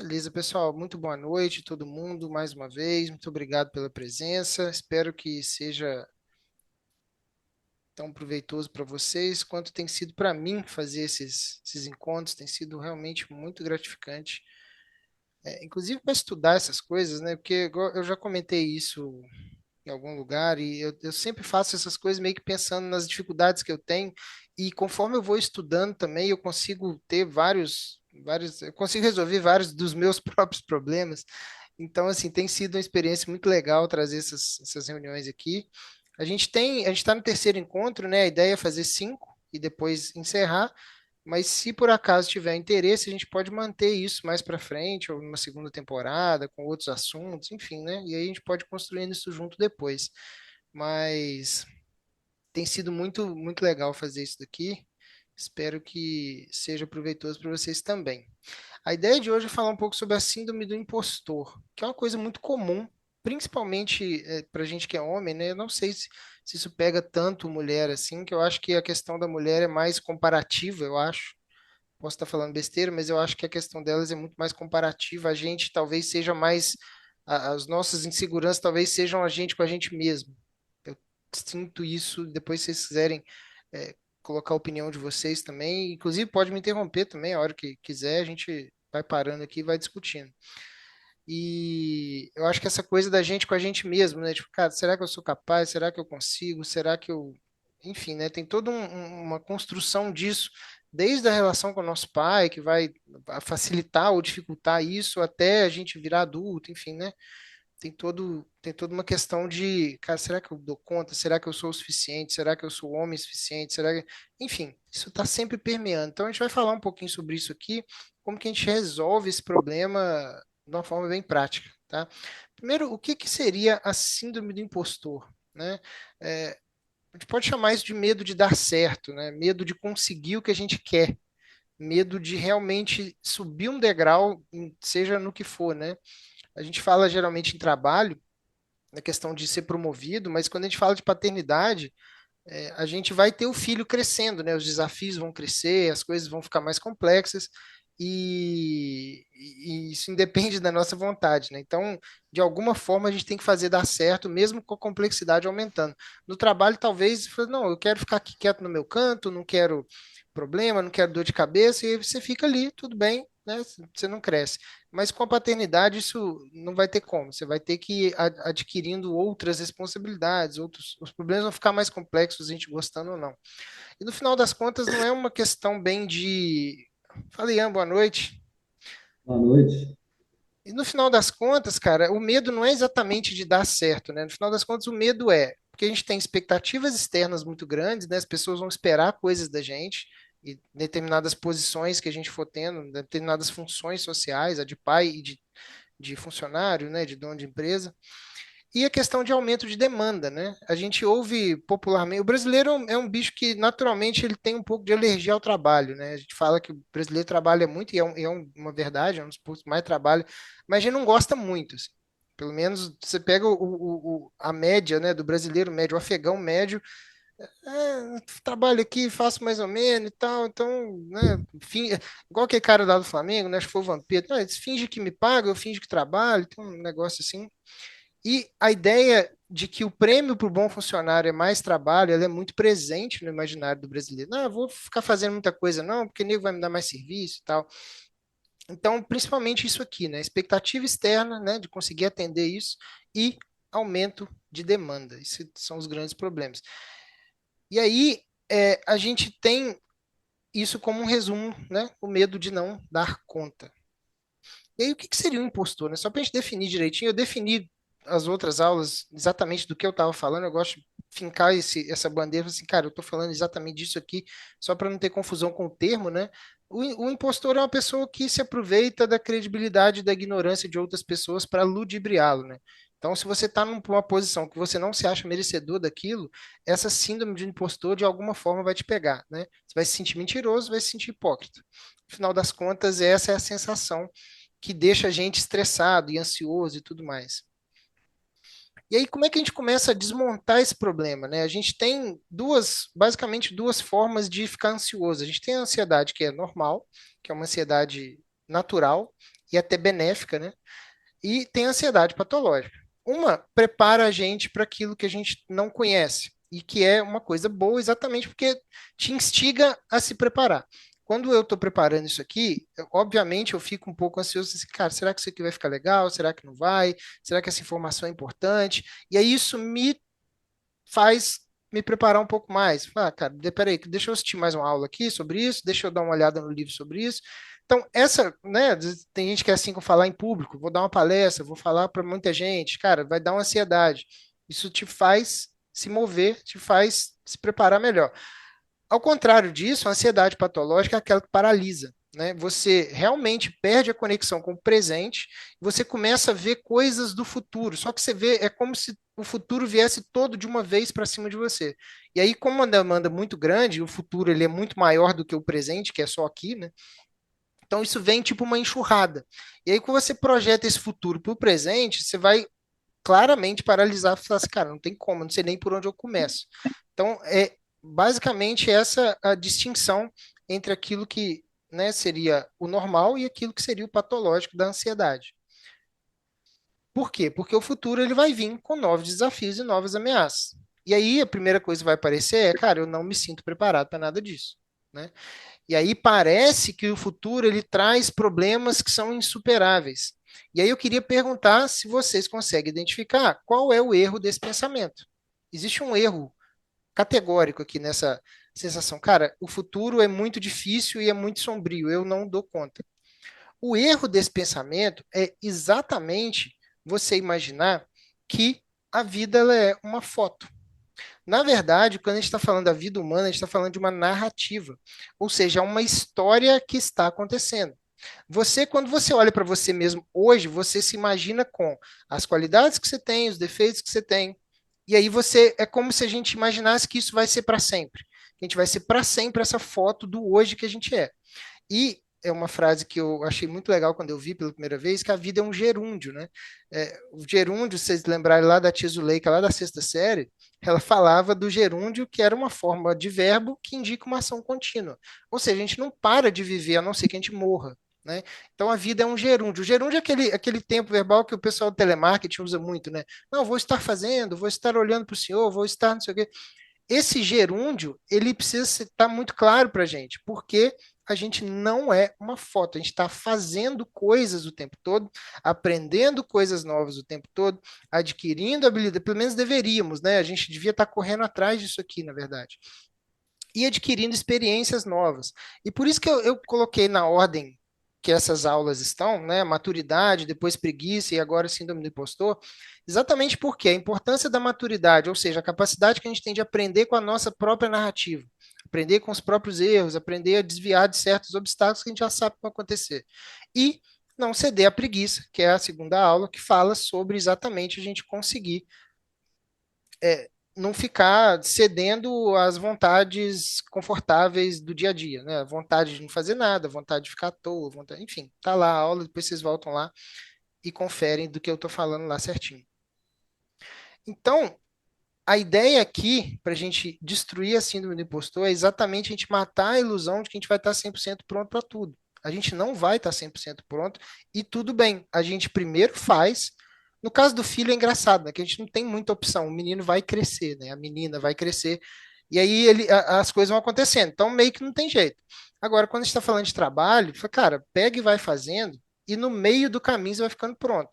Beleza, pessoal. Muito boa noite, todo mundo, mais uma vez. Muito obrigado pela presença. Espero que seja tão proveitoso para vocês quanto tem sido para mim fazer esses encontros. Tem sido realmente muito gratificante, inclusive para estudar essas coisas, né? Porque igual eu já comentei isso em algum lugar e eu sempre faço essas coisas meio que pensando nas dificuldades que eu tenho e conforme eu vou estudando também, eu consigo ter eu consigo resolver vários dos meus próprios problemas. Então, assim, tem sido uma experiência muito legal trazer essas reuniões aqui. A gente está no terceiro encontro, né? A ideia é fazer cinco e depois encerrar. Mas se por acaso tiver interesse, a gente pode manter isso mais para frente, ou numa segunda temporada, com outros assuntos, enfim, né? E aí a gente pode construindo isso junto depois. Mas tem sido muito legal fazer isso daqui. Espero que seja proveitoso para vocês também. A ideia de hoje é falar um pouco sobre a síndrome do impostor, que é uma coisa muito comum, principalmente para gente que é homem, né? Eu não sei se isso pega tanto mulher assim, que eu acho que a questão da mulher é mais comparativa, eu acho. Posso estar falando besteira, mas eu acho que a questão delas é muito mais comparativa. A gente talvez seja mais. As nossas inseguranças talvez sejam a gente com a gente mesmo. Eu sinto isso. Depois, se vocês quiserem colocar a opinião de vocês também, inclusive pode me interromper também a hora que quiser, a gente vai parando aqui e vai discutindo. E eu acho que essa coisa da gente com a gente mesmo, né? Tipo, cara, será que eu sou capaz? Será que eu consigo? Será que eu. Enfim, né? Tem toda uma construção disso, desde a relação com o nosso pai, que vai facilitar ou dificultar isso, até a gente virar adulto, enfim, né? Tem toda uma questão de, cara, será que eu dou conta? Será que eu sou o suficiente? Será que eu sou homem suficiente? Enfim, isso está sempre permeando. Então a gente vai falar um pouquinho sobre isso aqui, como que a gente resolve esse problema de uma forma bem prática, tá? Primeiro, o que que seria a síndrome do impostor, né? É, a gente pode chamar isso de medo de dar certo, né? Medo de conseguir o que a gente quer, medo de realmente subir um degrau, seja no que for, né? A gente fala geralmente em trabalho, na questão de ser promovido, mas quando a gente fala de paternidade, a gente vai ter o filho crescendo, né? Os desafios vão crescer, as coisas vão ficar mais complexas e isso independe da nossa vontade, né? Então, de alguma forma, a gente tem que fazer dar certo, mesmo com a complexidade aumentando. No trabalho, talvez, não, eu quero ficar aqui quieto no meu canto, não quero problema, não quero dor de cabeça, e aí você fica ali, tudo bem, né? Você não cresce. Mas com a paternidade, isso não vai ter como. Você vai ter que ir adquirindo outras responsabilidades, os problemas vão ficar mais complexos, a gente gostando ou não. E no final das contas, não é uma questão bem de. Falei, Ian, boa noite. Boa noite. E no final das contas, cara, o medo não é exatamente de dar certo, né? No final das contas, o medo é porque a gente tem expectativas externas muito grandes, né? As pessoas vão esperar coisas da gente e determinadas posições que a gente for tendo, determinadas funções sociais, a de pai e de funcionário, né? De dono de empresa. E a questão de aumento de demanda, né? A gente ouve popularmente. O brasileiro é um bicho que naturalmente ele tem um pouco de alergia ao trabalho, né? A gente fala que o brasileiro trabalha muito, uma verdade, é um dos povos que mais trabalha, mas a gente não gosta muito, assim. Pelo menos você pega a média, né, do brasileiro médio, o afegão médio, trabalho aqui, faço mais ou menos e tal, então, né, igual aquele cara lá do Flamengo, né, acho que foi o Vampiro, eles fingem que me pagam, eu finjo que trabalho, tem um negócio assim. E a ideia de que o prêmio para o bom funcionário é mais trabalho, ela é muito presente no imaginário do brasileiro. Não, eu vou ficar fazendo muita coisa, não, porque o nego vai me dar mais serviço e tal. Então, principalmente isso aqui, né? Expectativa externa, né, de conseguir atender isso e aumento de demanda. Esses são os grandes problemas. E aí, a gente tem isso como um resumo, né? O medo de não dar conta. E aí, o que que seria um impostor, né? Só para a gente definir direitinho, eu defini as outras aulas exatamente do que eu estava falando. Eu gosto de fincar essa bandeira, assim, cara, eu estou falando exatamente disso aqui, só para não ter confusão com o termo, né? O impostor é uma pessoa que se aproveita da credibilidade e da ignorância de outras pessoas para ludibriá-lo, né? Então, se você está numa posição que você não se acha merecedor daquilo, essa síndrome de impostor de alguma forma vai te pegar, né? Você vai se sentir mentiroso, vai se sentir hipócrita. No final das contas, essa é a sensação que deixa a gente estressado e ansioso e tudo mais. E aí, como é que a gente começa a desmontar esse problema, né? A gente tem basicamente duas formas de ficar ansioso. A gente tem a ansiedade que é normal, que é uma ansiedade. natural e até benéfica, né? E tem a ansiedade patológica. Uma prepara a gente para aquilo que a gente não conhece e que é uma coisa boa exatamente porque te instiga a se preparar. Quando eu estou preparando isso aqui, obviamente eu fico um pouco ansioso, assim, cara, será que isso aqui vai ficar legal? Será que não vai? Será que essa informação é importante? E aí isso me faz me preparar um pouco mais. Ah, cara, peraí, deixa eu assistir mais uma aula aqui sobre isso, deixa eu dar uma olhada no livro sobre isso. Então, essa, né, tem gente que é assim com falar em público, vou dar uma palestra, vou falar para muita gente, cara, vai dar uma ansiedade. Isso te faz se mover, te faz se preparar melhor. Ao contrário disso, a ansiedade patológica é aquela que paralisa. Né? Você realmente perde a conexão com o presente, você começa a ver coisas do futuro. Só que você vê, é como se o futuro viesse todo de uma vez para cima de você. E aí, como uma demanda muito grande, o futuro ele é muito maior do que o presente, que é só aqui, né? Então isso vem tipo uma enxurrada. E aí, quando você projeta esse futuro para o presente, você vai claramente paralisar e falar assim, cara, não tem como, não sei nem por onde eu começo. Então, é basicamente essa a distinção entre aquilo que, né, seria o normal e aquilo que seria o patológico da ansiedade. Por quê? Porque o futuro ele vai vir com novos desafios e novas ameaças. E aí a primeira coisa que vai aparecer é, cara, eu não me sinto preparado para nada disso, né? E aí parece que o futuro ele traz problemas que são insuperáveis. E aí eu queria perguntar se vocês conseguem identificar qual é o erro desse pensamento. Existe um erro categórico aqui nessa sensação. Cara, o futuro é muito difícil e é muito sombrio, eu não dou conta. O erro desse pensamento é exatamente você imaginar que a vida ela é uma foto. Na verdade, quando a gente está falando da vida humana, a gente está falando de uma narrativa, ou seja, é uma história que está acontecendo. Você, quando você olha para você mesmo hoje, você se imagina com as qualidades que você tem, os defeitos que você tem, e aí você é como se a gente imaginasse que isso vai ser para sempre. Que a gente vai ser para sempre essa foto do hoje que a gente é. E é uma frase que eu achei muito legal quando eu vi pela primeira vez, que a vida é um gerúndio, né? O gerúndio, se vocês lembrarem lá da tia Zuleika, lá da sexta série, ela falava do gerúndio, que era uma forma de verbo que indica uma ação contínua. Ou seja, a gente não para de viver a não ser que a gente morra. Né? Então a vida é um gerúndio. O gerúndio é aquele tempo verbal que o pessoal do telemarketing usa muito, né? Não, vou estar fazendo, vou estar olhando para o senhor, vou estar não sei o quê. Esse gerúndio, ele precisa estar muito claro para a gente, porque a gente não é uma foto, a gente está fazendo coisas o tempo todo, aprendendo coisas novas o tempo todo, adquirindo habilidade, pelo menos deveríamos, né? A gente devia estar correndo atrás disso aqui, na verdade. E adquirindo experiências novas. E por isso que eu coloquei na ordem que essas aulas estão, né? Maturidade, depois preguiça e agora síndrome do impostor, exatamente porque a importância da maturidade, ou seja, a capacidade que a gente tem de aprender com a nossa própria narrativa, aprender com os próprios erros, aprender a desviar de certos obstáculos que a gente já sabe que vão acontecer. E não ceder à preguiça, que é a segunda aula, que fala sobre exatamente a gente conseguir não ficar cedendo às vontades confortáveis do dia a dia, né? A vontade de não fazer nada, a vontade de ficar à toa, vontade, enfim, tá lá a aula, depois vocês voltam lá e conferem do que eu tô falando lá certinho. Então, a ideia aqui, para a gente destruir a síndrome do impostor, é exatamente a gente matar a ilusão de que a gente vai estar 100% pronto para tudo. A gente não vai estar 100% pronto e tudo bem. A gente primeiro faz. No caso do filho é engraçado, né? Que a gente não tem muita opção. O menino vai crescer, né? A menina vai crescer. E aí as coisas vão acontecendo. Então meio que não tem jeito. Agora, quando a gente está falando de trabalho, fala, cara, pega e vai fazendo e no meio do caminho você vai ficando pronto.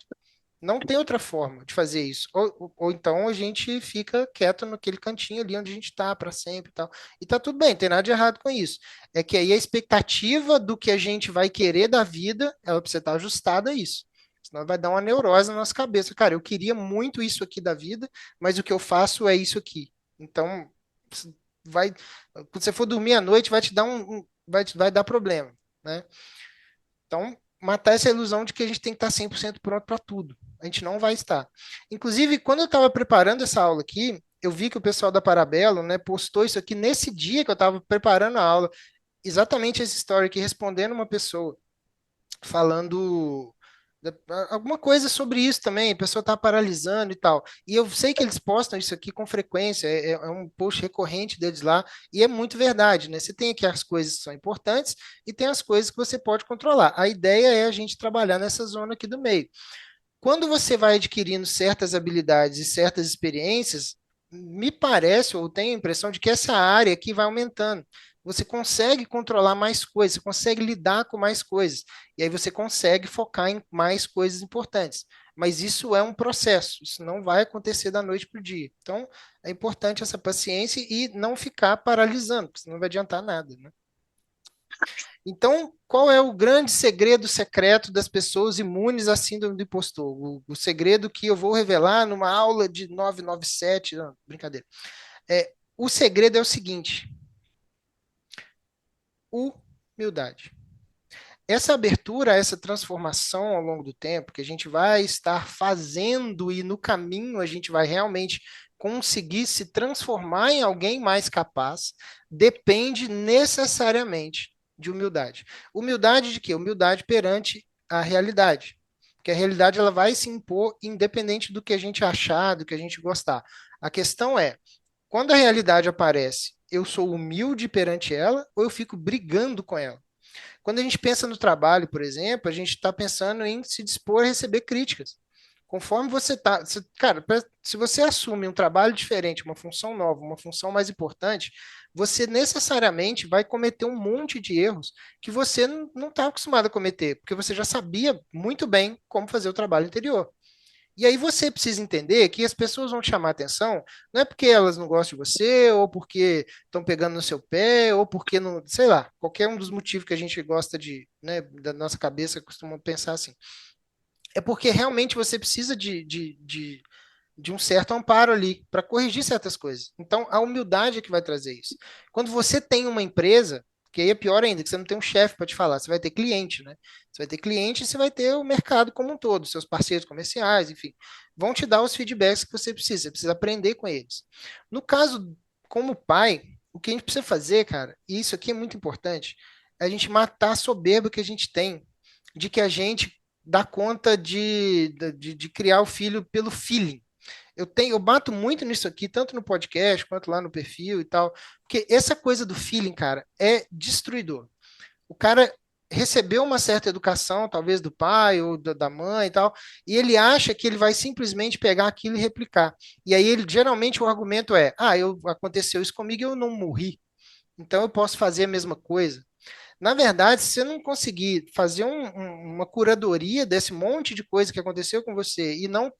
Não tem outra forma de fazer isso. Ou então a gente fica quieto naquele cantinho ali onde a gente está para sempre e tal. E tá tudo bem, não tem nada de errado com isso. É que aí a expectativa do que a gente vai querer da vida, ela precisa estar ajustada a isso. Senão vai dar uma neurose na nossa cabeça. Cara, eu queria muito isso aqui da vida, mas o que eu faço é isso aqui. Então, vai, quando você for dormir à noite, vai te dar vai dar problema, né? Então, matar essa ilusão de que a gente tem que estar 100% pronto para tudo. A gente não vai estar. Inclusive, quando eu estava preparando essa aula aqui, eu vi que o pessoal da Parabelo, né, postou isso aqui nesse dia que eu estava preparando a aula, exatamente essa história aqui, respondendo uma pessoa, falando Alguma coisa sobre isso também, a pessoa está paralisando e tal. E eu sei que eles postam isso aqui com frequência, é um post recorrente deles lá, e é muito verdade, né? Você tem aqui as coisas que são importantes e tem as coisas que você pode controlar. A ideia é a gente trabalhar nessa zona aqui do meio. Quando você vai adquirindo certas habilidades e certas experiências, me parece, ou tenho a impressão de que essa área aqui vai aumentando. Você consegue controlar mais coisas, você consegue lidar com mais coisas, e aí você consegue focar em mais coisas importantes. Mas isso é um processo, isso não vai acontecer da noite para o dia. Então, é importante essa paciência e não ficar paralisando, porque senão não vai adiantar nada, né? Então, qual é o grande segredo secreto das pessoas imunes à síndrome do impostor? O segredo que eu vou revelar numa aula de 997, não, brincadeira. O segredo é o seguinte: humildade. Essa abertura, essa transformação ao longo do tempo, que a gente vai estar fazendo e no caminho a gente vai realmente conseguir se transformar em alguém mais capaz, depende necessariamente de humildade. Humildade de quê? Humildade perante a realidade. Porque a realidade ela vai se impor independente do que a gente achar, do que a gente gostar. A questão é, quando a realidade aparece, eu sou humilde perante ela ou eu fico brigando com ela? Quando a gente pensa no trabalho, por exemplo, a gente está pensando em se dispor a receber críticas. Conforme você está. Cara, se você assume um trabalho diferente, uma função nova, uma função mais importante, você necessariamente vai cometer um monte de erros que você não está acostumado a cometer, porque você já sabia muito bem como fazer o trabalho anterior. E aí você precisa entender que as pessoas vão te chamar a atenção, não é porque elas não gostam de você, ou porque estão pegando no seu pé, ou porque não, sei lá, qualquer um dos motivos que a gente gosta de, né, da nossa cabeça costuma pensar assim. É porque realmente você precisa de um certo amparo ali para corrigir certas coisas. Então, a humildade é que vai trazer isso. Quando você tem uma empresa, que aí é pior ainda, que você não tem um chefe para te falar, você vai ter cliente, né? Você vai ter cliente e você vai ter o mercado como um todo, seus parceiros comerciais, enfim, vão te dar os feedbacks que você precisa aprender com eles. No caso, como pai, o que a gente precisa fazer, cara, e isso aqui é muito importante, é a gente matar a soberba que a gente tem de que a gente dá conta de criar o filho pelo feeling. Eu bato muito nisso aqui, tanto no podcast quanto lá no perfil e tal, porque essa coisa do feeling, cara, é destruidor. O cara recebeu uma certa educação, talvez do pai ou da mãe e tal, e ele acha que ele vai simplesmente pegar aquilo e replicar. E aí ele geralmente o argumento é: aconteceu isso comigo e eu não morri, então eu posso fazer a mesma coisa. Na verdade, se você não conseguir fazer uma curadoria desse monte de coisa que aconteceu com você e não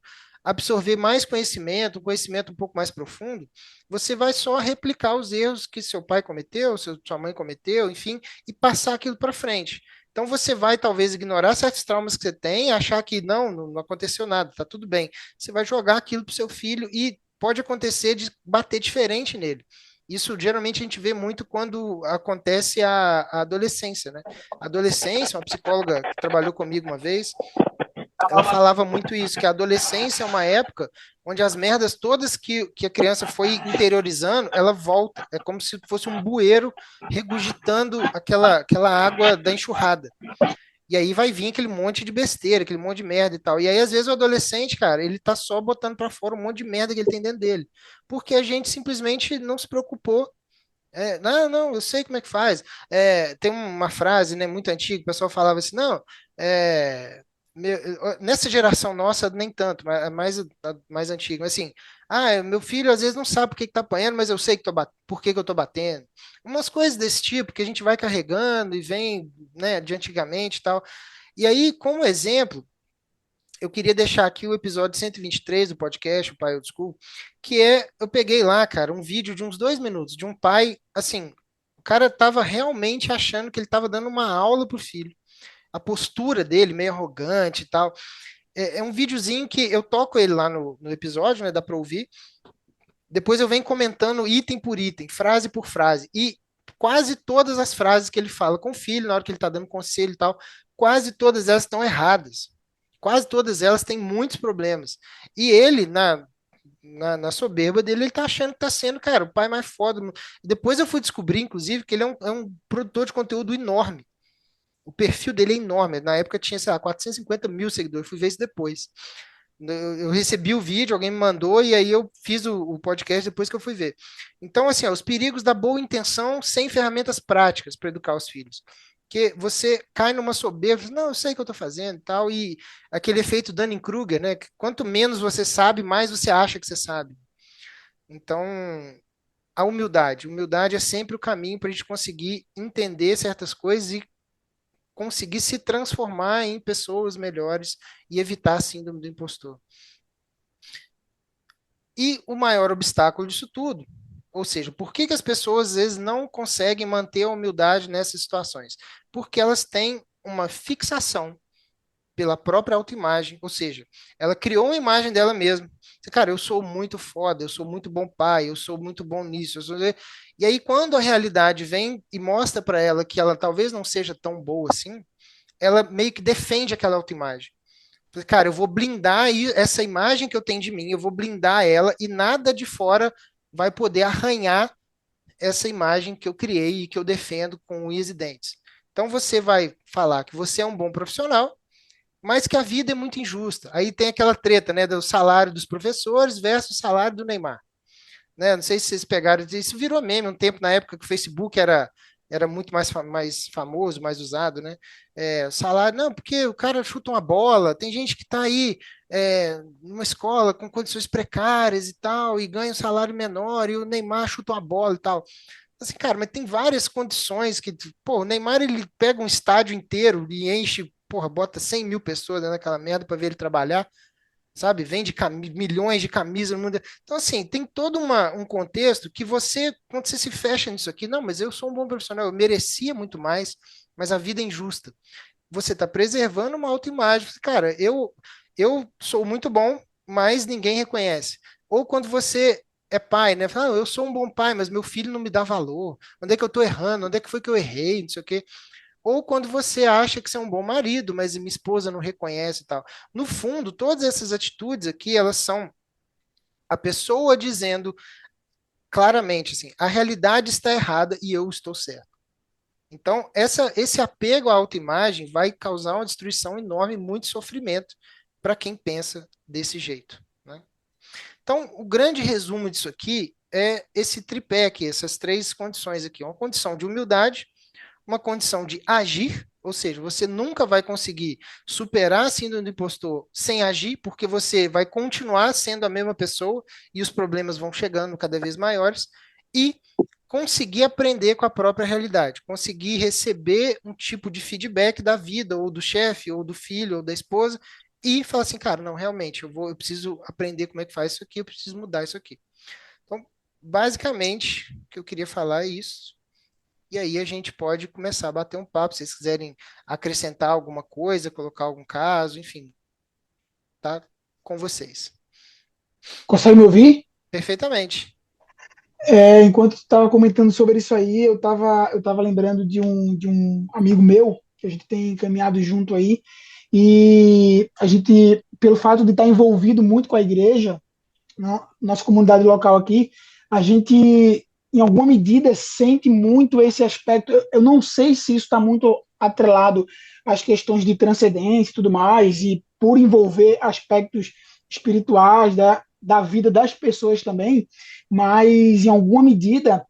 absorver mais conhecimento, um conhecimento um pouco mais profundo, você vai só replicar os erros que seu pai cometeu, sua mãe cometeu, enfim, e passar aquilo para frente. Então você vai talvez ignorar certos traumas que você tem, achar que não aconteceu nada, tá tudo bem. Você vai jogar aquilo pro seu filho e pode acontecer de bater diferente nele. Isso geralmente a gente vê muito quando acontece a adolescência, né? A adolescência, uma psicóloga que trabalhou comigo uma vez, ela falava muito isso, que a adolescência é uma época onde as merdas todas que a criança foi interiorizando, ela volta. É como se fosse um bueiro regurgitando aquela água da enxurrada. E aí vai vir aquele monte de besteira, aquele monte de merda e tal. E aí, às vezes, o adolescente, cara, ele tá só botando pra fora um monte de merda que ele tem dentro dele. Porque a gente simplesmente não se preocupou. Não, eu sei como é que faz. Tem uma frase, né, muito antiga, o pessoal falava assim, não, é, nessa geração nossa, nem tanto, mas é mais antiga, mas assim, meu filho às vezes não sabe por que que tá apanhando, mas eu sei por que que eu tô batendo. Umas coisas desse tipo que a gente vai carregando e vem, né, de antigamente e tal. E aí, como exemplo, eu queria deixar aqui o episódio 123 do podcast, o Pai Old School, que eu peguei lá, cara, um vídeo de uns 2 minutos, de um pai, assim, o cara tava realmente achando que ele tava dando uma aula pro filho. A postura dele, meio arrogante e tal. É um videozinho que eu toco ele lá no episódio, né, dá pra ouvir. Depois eu venho comentando item por item, frase por frase. E quase todas as frases que ele fala com o filho, na hora que ele tá dando conselho e tal, quase todas elas estão erradas. Quase todas elas têm muitos problemas. E ele, na soberba dele, ele tá achando que tá sendo, cara, o pai mais foda. Depois eu fui descobrir, inclusive, que ele é um produtor de conteúdo enorme. O perfil dele é enorme. Na época tinha, sei lá, 450 mil seguidores. Eu fui ver isso depois. Eu recebi o vídeo, alguém me mandou, e aí eu fiz o podcast depois que eu fui ver. Então, assim, ó, os perigos da boa intenção sem ferramentas práticas para educar os filhos. Que você cai numa soberba, não, eu sei o que eu estou fazendo e tal, e aquele efeito Dunning-Kruger, né? Que quanto menos você sabe, mais você acha que você sabe. Então, a humildade. Humildade é sempre o caminho para a gente conseguir entender certas coisas e conseguir se transformar em pessoas melhores e evitar a síndrome do impostor. E o maior obstáculo disso tudo, ou seja, por que, que as pessoas às vezes não conseguem manter a humildade nessas situações? Porque elas têm uma fixação pela própria autoimagem, ou seja, ela criou uma imagem dela mesma. Cara, eu sou muito foda, eu sou muito bom pai, eu sou muito bom nisso. E aí, quando a realidade vem e mostra para ela que ela talvez não seja tão boa assim, ela meio que defende aquela autoimagem. Cara, eu vou blindar essa imagem que eu tenho de mim, eu vou blindar ela e nada de fora vai poder arranhar essa imagem que eu criei e que eu defendo com unhas e dentes. Então você vai falar que você é um bom profissional, mas que a vida é muito injusta. Aí tem aquela treta, né, do salário dos professores versus o salário do Neymar, né? Não sei se vocês pegaram, isso virou meme um tempo na época que o Facebook era muito mais famoso, mais usado, né? Salário, não, porque o cara chuta uma bola, tem gente que está aí numa escola com condições precárias e tal, e ganha um salário menor, e o Neymar chuta uma bola e tal. Assim, cara, mas tem várias condições que, pô, o Neymar ele pega um estádio inteiro e enche, porra, bota 100 mil pessoas dentro daquela merda para ver ele trabalhar, sabe? Vende milhões de camisas no mundo. Então, assim, tem todo um contexto que você, quando você se fecha nisso aqui, não, mas eu sou um bom profissional, eu merecia muito mais, mas a vida é injusta. Você está preservando uma autoimagem. Cara, eu sou muito bom, mas ninguém reconhece. Ou quando você é pai, né? Fala, eu sou um bom pai, mas meu filho não me dá valor. Onde é que eu estou errando? Onde é que foi que eu errei? Não sei o quê. Ou quando você acha que você é um bom marido, mas minha esposa não reconhece e tal. No fundo, todas essas atitudes aqui, elas são a pessoa dizendo claramente assim, a realidade está errada e eu estou certo. Então, esse apego à autoimagem vai causar uma destruição enorme e muito sofrimento para quem pensa desse jeito, né? Então, o grande resumo disso aqui é esse tripé aqui, essas três condições aqui. Uma condição de humildade, uma condição de agir, ou seja, você nunca vai conseguir superar a síndrome do impostor sem agir, porque você vai continuar sendo a mesma pessoa e os problemas vão chegando cada vez maiores, e conseguir aprender com a própria realidade, conseguir receber um tipo de feedback da vida, ou do chefe, ou do filho, ou da esposa, e falar assim, cara, não, realmente, eu preciso aprender como é que faz isso aqui, eu preciso mudar isso aqui. Então, basicamente, o que eu queria falar é isso. E aí a gente pode começar a bater um papo, se vocês quiserem acrescentar alguma coisa, colocar algum caso, enfim, tá com vocês. Consegue me ouvir? Perfeitamente. Enquanto tu estava comentando sobre isso aí, eu tava lembrando de um amigo meu, que a gente tem caminhado junto aí, e a gente, pelo fato de estar envolvido muito com a igreja, nossa comunidade local aqui, a gente, em alguma medida, sente muito esse aspecto. Eu não sei se isso está muito atrelado às questões de transcendência e tudo mais, e por envolver aspectos espirituais da vida das pessoas também, mas em alguma medida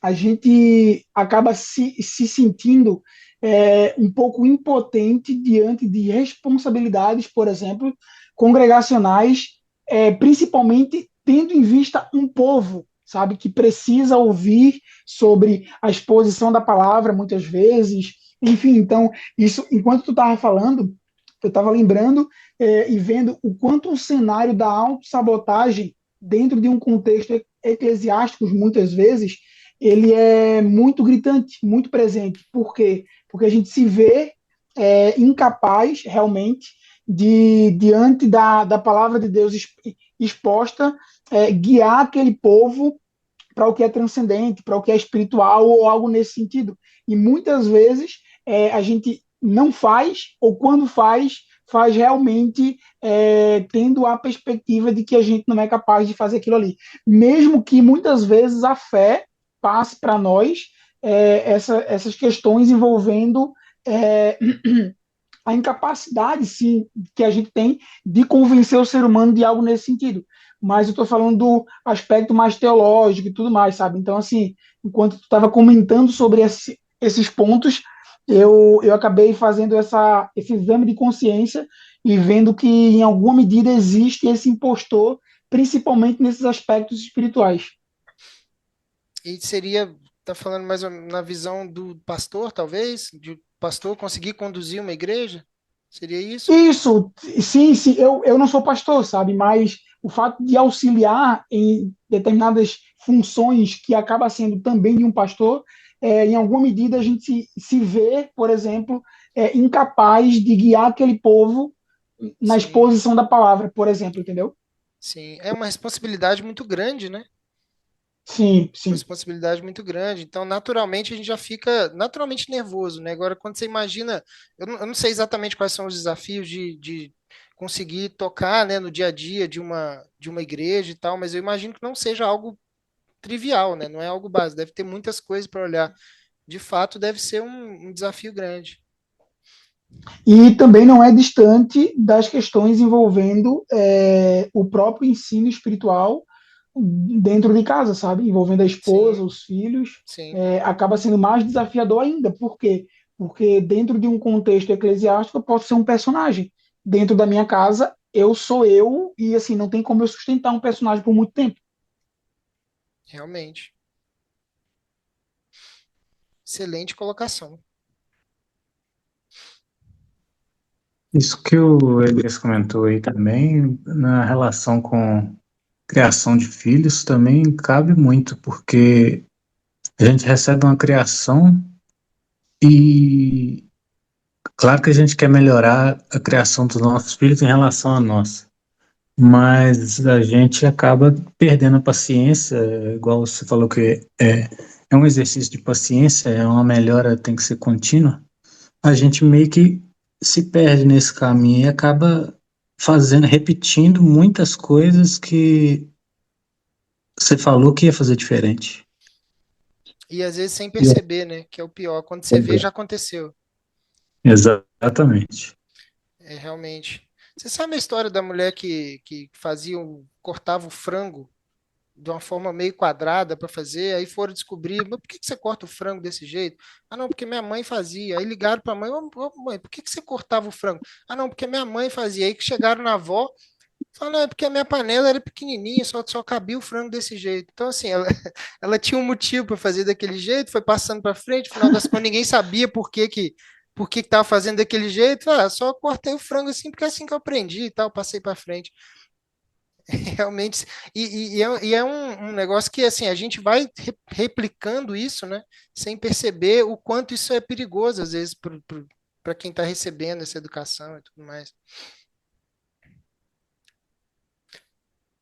a gente acaba se sentindo um pouco impotente diante de responsabilidades, por exemplo, congregacionais, principalmente tendo em vista um povo, sabe, que precisa ouvir sobre a exposição da palavra muitas vezes. Enfim, então, isso, enquanto tu estava falando, eu estava lembrando e vendo o quanto o cenário da autossabotagem dentro de um contexto eclesiástico, muitas vezes, ele é muito gritante, muito presente. Por quê? Porque a gente se vê incapaz, realmente, diante da palavra de Deus exposta, guiar aquele povo para o que é transcendente, para o que é espiritual ou algo nesse sentido. E muitas vezes a gente não faz, ou quando faz realmente tendo a perspectiva de que a gente não é capaz de fazer aquilo ali. Mesmo que muitas vezes a fé passe para nós essas questões envolvendo é, a incapacidade, sim, que a gente tem de convencer o ser humano de algo nesse sentido. Mas eu estou falando do aspecto mais teológico e tudo mais, sabe? Então, assim, enquanto tu estava comentando sobre esses pontos, eu acabei fazendo esse exame de consciência e vendo que, em alguma medida, existe esse impostor, principalmente nesses aspectos espirituais. E seria, tá falando mais ou menos na visão do pastor, talvez? De o pastor conseguir conduzir uma igreja? Seria isso? Isso, sim, sim, eu não sou pastor, sabe? Mas o fato de auxiliar em determinadas funções que acaba sendo também de um pastor, em alguma medida a gente se vê, por exemplo, incapaz de guiar aquele povo na Sim, exposição da palavra, por exemplo, entendeu? sim. É uma responsabilidade muito grande, né? Sim, Uma sim. responsabilidade muito grande. Então, naturalmente, a gente já fica naturalmente nervoso, né? Agora, quando você imagina, eu não sei exatamente quais são os desafios de conseguir tocar, né, no dia a dia de uma igreja e tal, mas eu imagino que não seja algo trivial, né? Não é algo básico. Deve ter muitas coisas para olhar. De fato, deve ser um desafio grande. E também não é distante das questões envolvendo o próprio ensino espiritual dentro de casa, sabe? Envolvendo a esposa, Sim, os filhos, sim. acaba sendo mais desafiador ainda. Por quê? Porque dentro de um contexto eclesiástico eu posso ser um personagem. Dentro da minha casa, eu sou eu e assim, não tem como eu sustentar um personagem por muito tempo. Realmente. Excelente colocação. Isso que o Elias comentou aí também, na relação com criação de filhos, também cabe muito, porque a gente recebe uma criação e, claro que a gente quer melhorar a criação dos nossos filhos em relação a nós, mas a gente acaba perdendo a paciência, igual você falou que é um exercício de paciência, é uma melhora, tem que ser contínua. A gente meio que se perde nesse caminho e acaba fazendo, repetindo muitas coisas que você falou que ia fazer diferente. E às vezes sem E perceber, né? Que é o pior. Quando você vê, já aconteceu. exatamente. É realmente. Você sabe a história da mulher que fazia, cortava o frango de uma forma meio quadrada para fazer, aí foram descobrir, mas por que que você corta o frango desse jeito? Ah, não, porque minha mãe fazia. Aí ligaram para a mãe, ô, mãe, por que que você cortava o frango? Ah, não, porque minha mãe fazia. Aí que chegaram na avó, falaram, não, é porque a minha panela era pequenininha, só cabia o frango desse jeito. Então, assim, ela, ela tinha um motivo para fazer daquele jeito, foi passando para frente, no final das contas, ninguém sabia por que que estava fazendo daquele jeito. Ah, só cortei o frango assim, porque é assim que eu aprendi e tal, passei para frente. Realmente, e é um negócio que assim, a gente vai replicando isso, né, sem perceber o quanto isso é perigoso, às vezes, para quem está recebendo essa educação e tudo mais.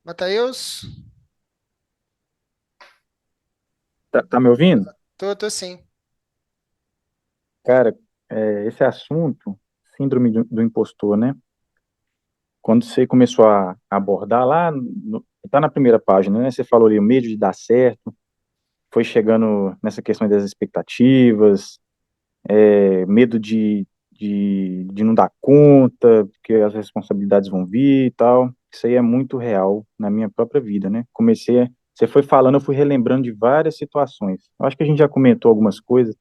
Mateus, Tá me ouvindo? tô sim. Cara, esse assunto, síndrome do impostor, né? Quando você começou a abordar lá, tá na primeira página, né? Você falou ali o medo de dar certo, foi chegando nessa questão das expectativas, medo de não dar conta, porque as responsabilidades vão vir e tal. Isso aí é muito real na minha própria vida, né? Você foi falando, eu fui relembrando de várias situações. Eu acho que a gente já comentou algumas coisas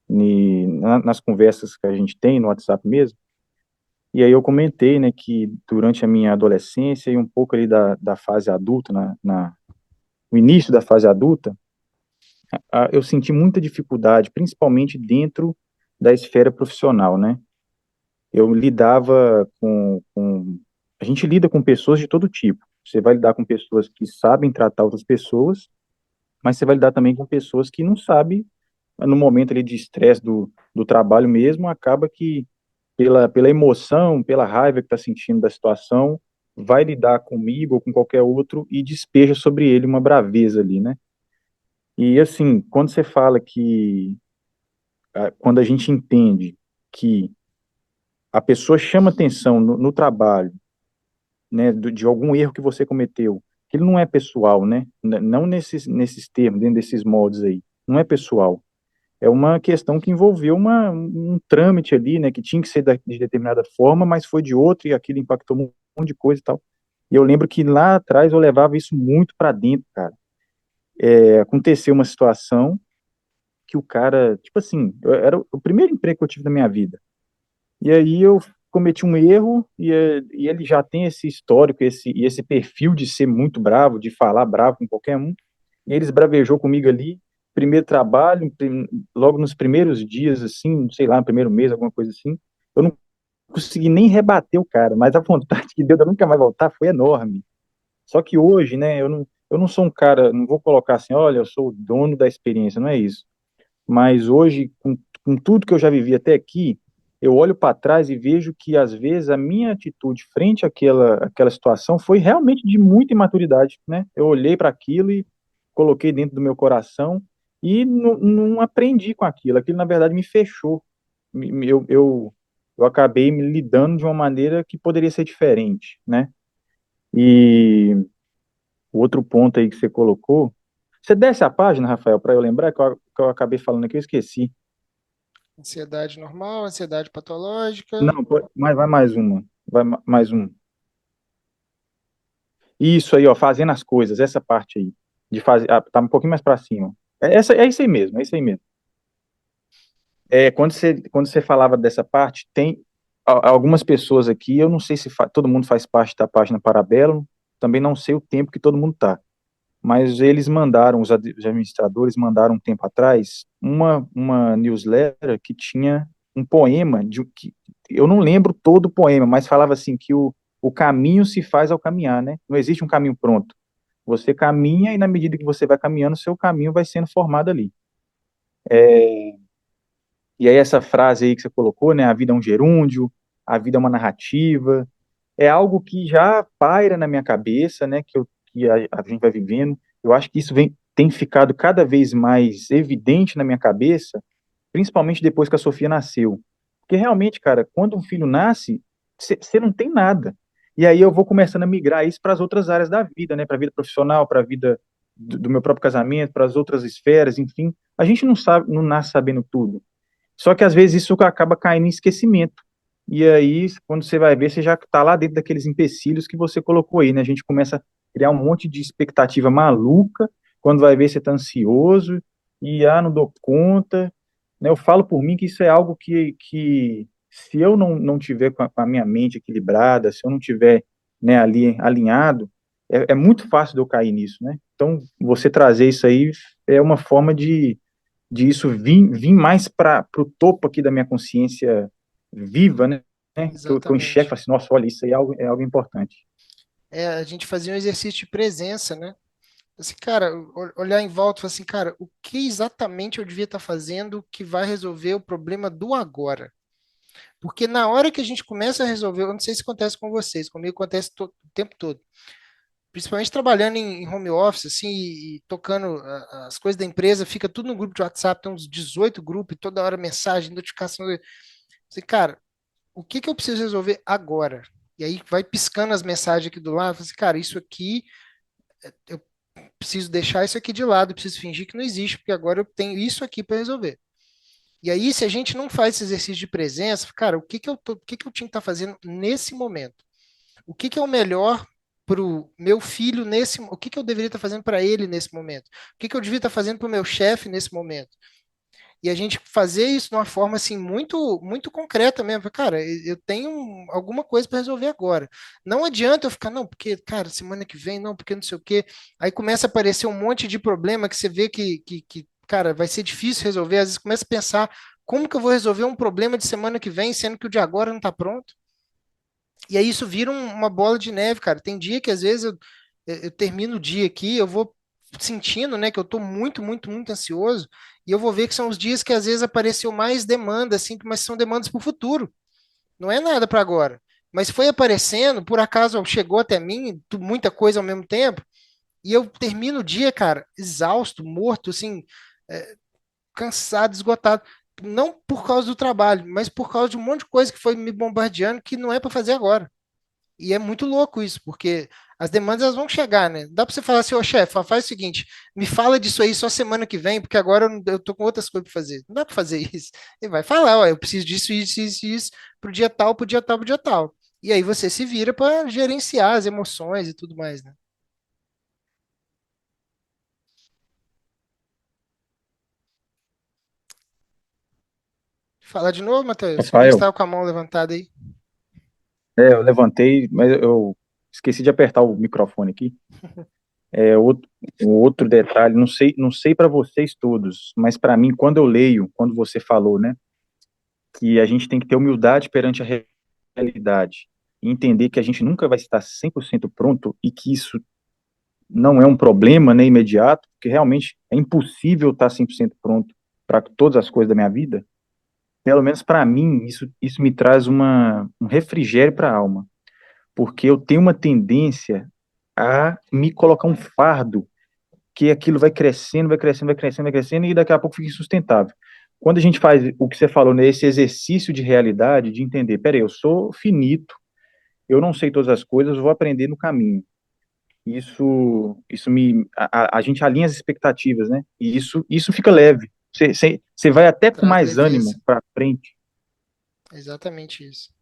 nas conversas que a gente tem no WhatsApp mesmo, e aí eu comentei, né, que durante a minha adolescência e um pouco ali da fase adulta, no início da fase adulta, eu senti muita dificuldade, principalmente dentro da esfera profissional, né? Eu lidava a gente lida com pessoas de todo tipo. Você vai lidar com pessoas que sabem tratar outras pessoas, mas você vai lidar também com pessoas que não sabem, no momento ali de estresse do trabalho mesmo, acaba que pela emoção, pela raiva que está sentindo da situação, vai lidar comigo ou com qualquer outro e despeja sobre ele uma braveza ali, né? E assim, quando você fala que, quando a gente entende que a pessoa chama atenção no trabalho, né, de algum erro que você cometeu, que ele não é pessoal, né? Não nesses termos, dentro desses moldes aí, não é pessoal. é uma questão que envolveu um trâmite ali, né, que tinha que ser de determinada forma, mas foi de outra e aquilo impactou um monte de coisa e tal. E eu lembro que lá atrás eu levava isso muito para dentro, cara. Aconteceu uma situação que o cara, tipo assim, era o primeiro emprego que eu tive na minha vida. E aí eu cometi um erro e ele já tem esse histórico, esse perfil de ser muito bravo, de falar bravo com qualquer um. E ele esbravejou comigo ali, primeiro trabalho, logo nos primeiros dias, assim, sei lá, no primeiro mês, alguma coisa assim. Eu não consegui nem rebater o cara, mas a vontade que deu de eu nunca mais voltar foi enorme. Só que hoje, né, eu não sou um cara, não vou colocar assim, olha, eu sou o dono da experiência, não é isso. Mas hoje, com tudo que eu já vivi até aqui, eu olho para trás e vejo que, às vezes, a minha atitude frente àquela situação foi realmente de muita imaturidade, né? Eu olhei para aquilo e coloquei dentro do meu coração e não aprendi com aquilo. Aquilo, na verdade, me fechou. Eu acabei me lidando de uma maneira que poderia ser diferente, né? E o outro ponto aí que você colocou, você desce a página, Rafael, para eu lembrar que eu acabei falando aqui, eu esqueci. Ansiedade normal, ansiedade patológica. Não, mas vai mais uma. Mais um. Isso aí, ó, fazendo as coisas, essa parte aí. De fazer, tá um pouquinho mais para cima. É isso aí mesmo, é isso aí mesmo. Quando você falava dessa parte, tem algumas pessoas aqui, eu não sei se todo mundo faz parte da página Parabellum, também não sei o tempo que todo mundo tá. Mas eles mandaram, os administradores mandaram um tempo atrás uma newsletter que tinha um poema, que eu não lembro todo o poema, mas falava assim que o caminho se faz ao caminhar, né? Não existe um caminho pronto. Você caminha e na medida que você vai caminhando, seu caminho vai sendo formado ali. E aí essa frase aí que você colocou, né? A vida é um gerúndio, a vida é uma narrativa, é algo que já paira na minha cabeça, né? Que a gente vai vivendo. Eu acho que isso tem ficado cada vez mais evidente na minha cabeça, principalmente depois que a Sofia nasceu. Porque realmente, cara, quando um filho nasce, você não tem nada. E aí eu vou começando a migrar isso para as outras áreas da vida, né? Para a vida profissional, para a vida do meu próprio casamento, para as outras esferas, enfim. A gente não sabe, não nasce sabendo tudo. Só que às vezes isso acaba caindo em esquecimento. E aí, quando você vai ver, você já está lá dentro daqueles empecilhos que você colocou aí, né? A gente começa a criar um monte de expectativa maluca, quando vai ver você está ansioso, e não dou conta, né? Eu falo por mim que isso é algo que se eu não tiver com a minha mente equilibrada, se eu não tiver, né, ali alinhado, é muito fácil de eu cair nisso, né? Então, você trazer isso aí é uma forma de isso vir mais para o topo aqui da minha consciência viva, né? Que eu enxergo e Exatamente. falo assim, nossa, olha, isso aí é algo importante. A gente fazia um exercício de presença, né? Assim, cara, olhar em volta e falar assim, cara, o que exatamente eu devia estar fazendo que vai resolver o problema do agora? Porque na hora que a gente começa a resolver, eu não sei se acontece com vocês, comigo acontece o tempo todo. Principalmente trabalhando em home office, assim, e tocando as coisas da empresa, fica tudo no grupo de WhatsApp, tem uns 18 grupos, e toda hora mensagem, notificação. Assim, cara, o que que eu preciso resolver agora? E aí vai piscando as mensagens aqui do lado, assim, cara, isso aqui, eu preciso deixar isso aqui de lado, eu preciso fingir que não existe, porque agora eu tenho isso aqui para resolver. E aí, se a gente não faz esse exercício de presença, cara, o que que eu tinha que estar fazendo nesse momento? O que que é o melhor para o meu filho o que que eu deveria estar fazendo para ele nesse momento? O que que eu devia estar fazendo para o meu chefe nesse momento? E a gente fazer isso de uma forma assim muito muito concreta mesmo. Cara, eu tenho alguma coisa para resolver agora. Não adianta eu ficar, não, porque, cara, semana que vem, não, porque não sei o quê. Aí começa a aparecer um monte de problema que você vê cara, vai ser difícil resolver. Às vezes começa a pensar, como que eu vou resolver um problema de semana que vem, sendo que o de agora não está pronto? E aí isso vira uma bola de neve, cara. Tem dia que às vezes eu termino o dia aqui, eu vou sentindo, né, que eu tô muito, muito, muito ansioso, e eu vou ver que são os dias que às vezes apareceu mais demanda, assim, mas são demandas para o futuro. Não é nada para agora. Mas foi aparecendo, por acaso chegou até mim, muita coisa ao mesmo tempo, e eu termino o dia, cara, exausto, morto, assim, é, cansado, esgotado. Não por causa do trabalho, mas por causa de um monte de coisa que foi me bombardeando que não é para fazer agora. E é muito louco isso, porque as demandas elas vão chegar, né? Dá para você falar assim, ô chefe, faz o seguinte, me fala disso aí só semana que vem, porque agora eu tô com outras coisas para fazer. Não dá para fazer isso. Ele vai falar, ó, eu preciso disso, isso, isso, isso, pro dia tal, pro dia tal, pro dia tal. E aí você se vira para gerenciar as emoções e tudo mais, né? Falar de novo, Matheus? Eu vi que você Rafael, estava com a mão levantada aí. eu levantei, mas eu esqueci de apertar o microfone aqui. É outro detalhe, não sei para vocês todos, mas para mim, quando eu leio, quando você falou, né, que a gente tem que ter humildade perante a realidade e entender que a gente nunca vai estar 100% pronto e que isso não é um problema, né, imediato, porque realmente é impossível estar 100% pronto para todas as coisas da minha vida. Pelo menos para mim, isso me traz um refrigério para a alma, porque eu tenho uma tendência a me colocar um fardo, que aquilo vai crescendo, vai crescendo, vai crescendo, vai crescendo, e daqui a pouco fica insustentável. Quando a gente faz o que você falou, né, esse exercício de realidade, de entender, peraí, eu sou finito, eu não sei todas as coisas, eu vou aprender no caminho. A gente alinha as expectativas, né? E isso fica leve. Você vai até com Traz mais ânimo leveza. para frente. Exatamente isso.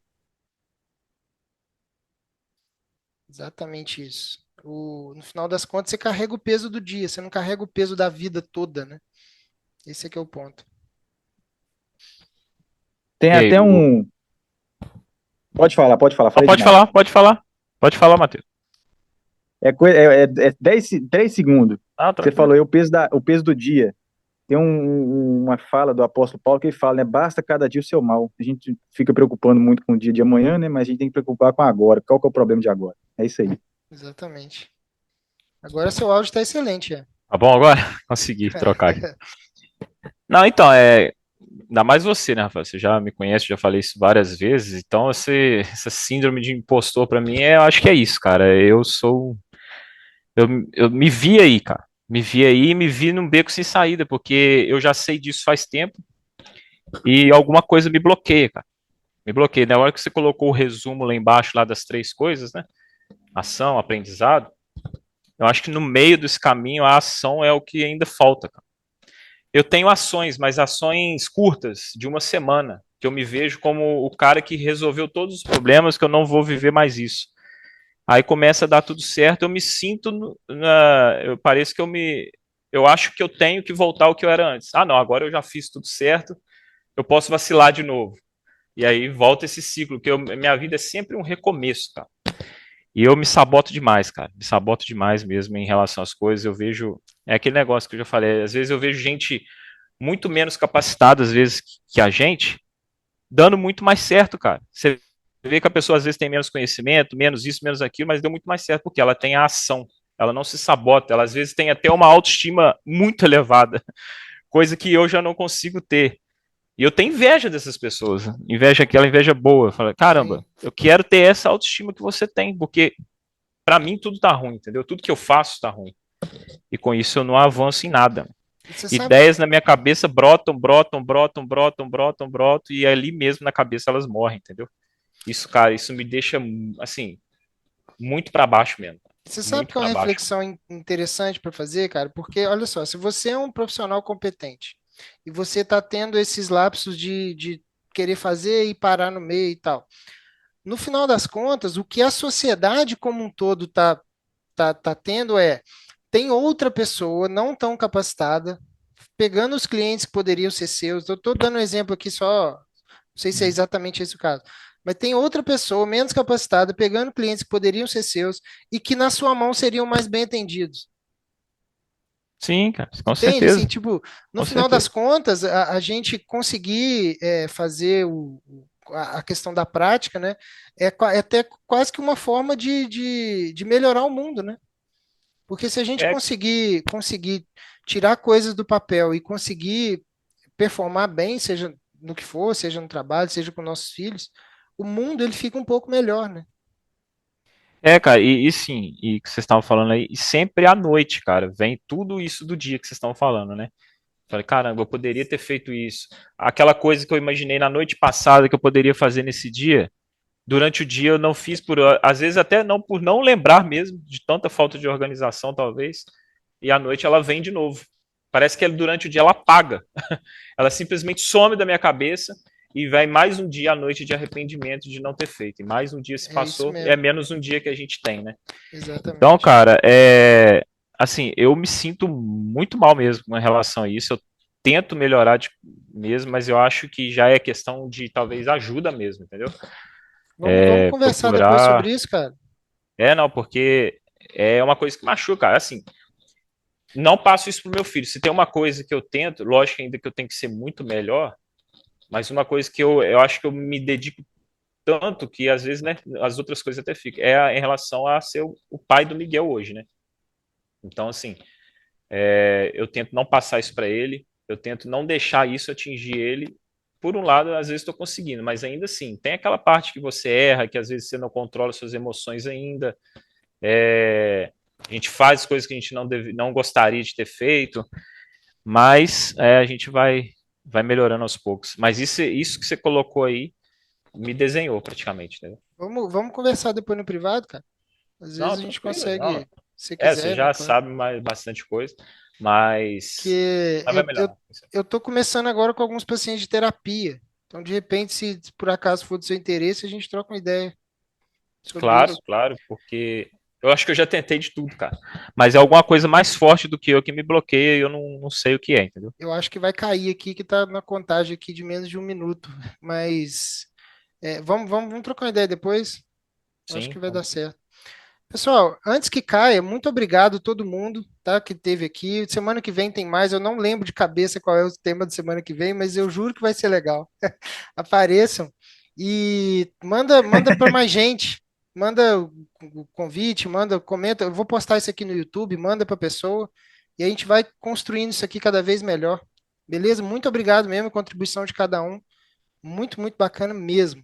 Exatamente isso. No final das contas, você carrega o peso do dia, você não carrega o peso da vida toda, né? Esse é que é o ponto. Tem E aí, até um. Pode falar, Não, falei demais. pode falar. Pode falar, Matheus. É 10 segundos. Ah, Você tranquilo. falou aí o peso do dia. Tem uma fala do apóstolo Paulo que ele fala, né? Basta cada dia o seu mal. A gente fica preocupando muito com o dia de amanhã, né? Mas a gente tem que preocupar com agora. Qual que é o problema de agora? É isso aí. Exatamente. Agora seu áudio está excelente, é. Tá bom agora? Consegui trocar aqui. Não, então, ainda mais você, né, Rafael? Você já me conhece, já falei isso várias vezes. Então, essa síndrome de impostor pra mim, eu acho que é isso, cara. Eu me vi aí, cara. Me vi aí e me vi num beco sem saída, porque eu já sei disso faz tempo e alguma coisa me bloqueia, cara. Me bloqueia. Na hora que você colocou o resumo lá embaixo, lá das três coisas, né? Ação, aprendizado. Eu acho que no meio desse caminho, a ação é o que ainda falta, cara. Eu tenho ações, mas ações curtas, de uma semana, que eu me vejo como o cara que resolveu todos os problemas, que eu não vou viver mais isso. Aí começa a dar tudo certo, eu me sinto, eu pareço que eu acho que eu tenho que voltar ao que eu era antes. Ah, não, agora eu já fiz tudo certo, eu posso vacilar de novo. E aí volta esse ciclo, que minha vida é sempre um recomeço, cara. E eu me saboto demais, cara. Me saboto demais mesmo em relação às coisas. Eu vejo. É aquele negócio que eu já falei. Às vezes eu vejo gente muito menos capacitada, às vezes, que a gente, dando muito mais certo, cara. Você vê que a pessoa às vezes tem menos conhecimento, menos isso, menos aquilo, mas deu muito mais certo porque ela tem a ação. Ela não se sabota. Ela às vezes tem até uma autoestima muito elevada, coisa que eu já não consigo ter. E eu tenho inveja dessas pessoas, inveja, aquela inveja boa. Eu falo, caramba, Sim. eu quero ter essa autoestima que você tem, porque pra mim tudo tá ruim, entendeu? Tudo que eu faço tá ruim. E com isso eu não avanço em nada. E você sabe, Ideias na minha cabeça brotam, brotam, brotam, brotam, brotam, brotam, e ali mesmo na cabeça elas morrem, entendeu? Isso, cara, isso me deixa, assim, muito pra baixo mesmo. você sabe Muito que é uma pra baixo. reflexão interessante para fazer, cara? Porque, olha só, se você é um profissional competente e você está tendo esses lapsos de querer fazer e parar no meio e tal, no final das contas, o que a sociedade como um todo tá tendo tem outra pessoa não tão capacitada, pegando os clientes que poderiam ser seus. Eu estou dando um exemplo aqui só, não sei se é exatamente esse o caso, mas tem outra pessoa menos capacitada pegando clientes que poderiam ser seus e que na sua mão seriam mais bem atendidos. Sim, cara, com Entende? Assim, certeza, tipo, no com final das certeza. contas, a gente conseguir fazer a questão da prática, né? É até quase que uma forma de melhorar o mundo, né? Porque se a gente É, conseguir tirar coisas do papel e conseguir performar bem, seja no que for, seja no trabalho, seja com nossos filhos, o mundo ele fica um pouco melhor, né? cara, e sim, e que vocês estavam falando aí, e sempre à noite, cara, vem tudo isso do dia que vocês estão falando, né? Falei, caramba, eu poderia ter feito isso. Aquela coisa que eu imaginei na noite passada que eu poderia fazer nesse dia, Durante o dia eu não fiz às vezes até não por não lembrar mesmo, de tanta falta de organização, talvez. E à noite ela vem de novo. Parece que durante o dia ela apaga. Ela simplesmente some da minha cabeça e vai mais um dia à noite de arrependimento de não ter feito. E mais um dia se É isso passou, é mesmo, menos um dia que a gente tem, né? Então, exatamente. cara, assim, eu me sinto muito mal mesmo em relação a isso. Eu tento melhorar mesmo, mas eu acho que já é questão de talvez ajuda mesmo, entendeu? Vamos conversar depois sobre Procurar. isso, cara. Não, porque é uma coisa que machuca, cara. Assim, não passo isso pro meu filho. Se tem uma coisa que eu tento, lógico ainda que eu tenho que ser muito melhor, mas uma coisa que eu acho que eu me dedico tanto que às vezes, né, as outras coisas até ficam, em relação a ser o pai do Miguel hoje, né? Então, assim, eu tento não passar isso para ele, eu tento não deixar isso atingir ele. Por um lado, às vezes estou conseguindo, mas ainda assim, tem aquela parte que você erra, que às vezes você não controla suas emoções ainda. A gente faz coisas que a gente não gostaria de ter feito, mas a gente vai melhorando aos poucos. Mas isso que você colocou aí me desenhou praticamente, né? Vamos conversar depois no privado, cara. Às Não, vezes a gente tranquilo, não. consegue, se quiser, Você né, já claro. sabe bastante coisa, mas, Que mas vai melhorar. eu tô começando agora com alguns pacientes de terapia. Então, de repente, se por acaso for do seu interesse, a gente troca uma ideia sobre Claro, isso. claro, porque eu acho que eu já tentei de tudo, cara. Mas é alguma coisa mais forte do que eu que me bloqueia e eu não sei o que é, entendeu? Eu acho que vai cair aqui, que tá na contagem aqui de menos de 1 minuto. Mas vamos trocar uma ideia depois. Eu acho que Sim, vai dar vamos sim. certo. Pessoal, antes que caia, muito obrigado a todo mundo, tá, que teve aqui. Semana que vem tem mais. Eu não lembro de cabeça qual é o tema de semana que vem, mas eu juro que vai ser legal. Apareçam e manda para mais gente. Manda o convite, manda, comenta. Eu vou postar isso aqui no YouTube, manda para pessoa e a gente vai construindo isso aqui cada vez melhor. Beleza? Muito obrigado mesmo, a contribuição de cada um. Muito, muito bacana mesmo.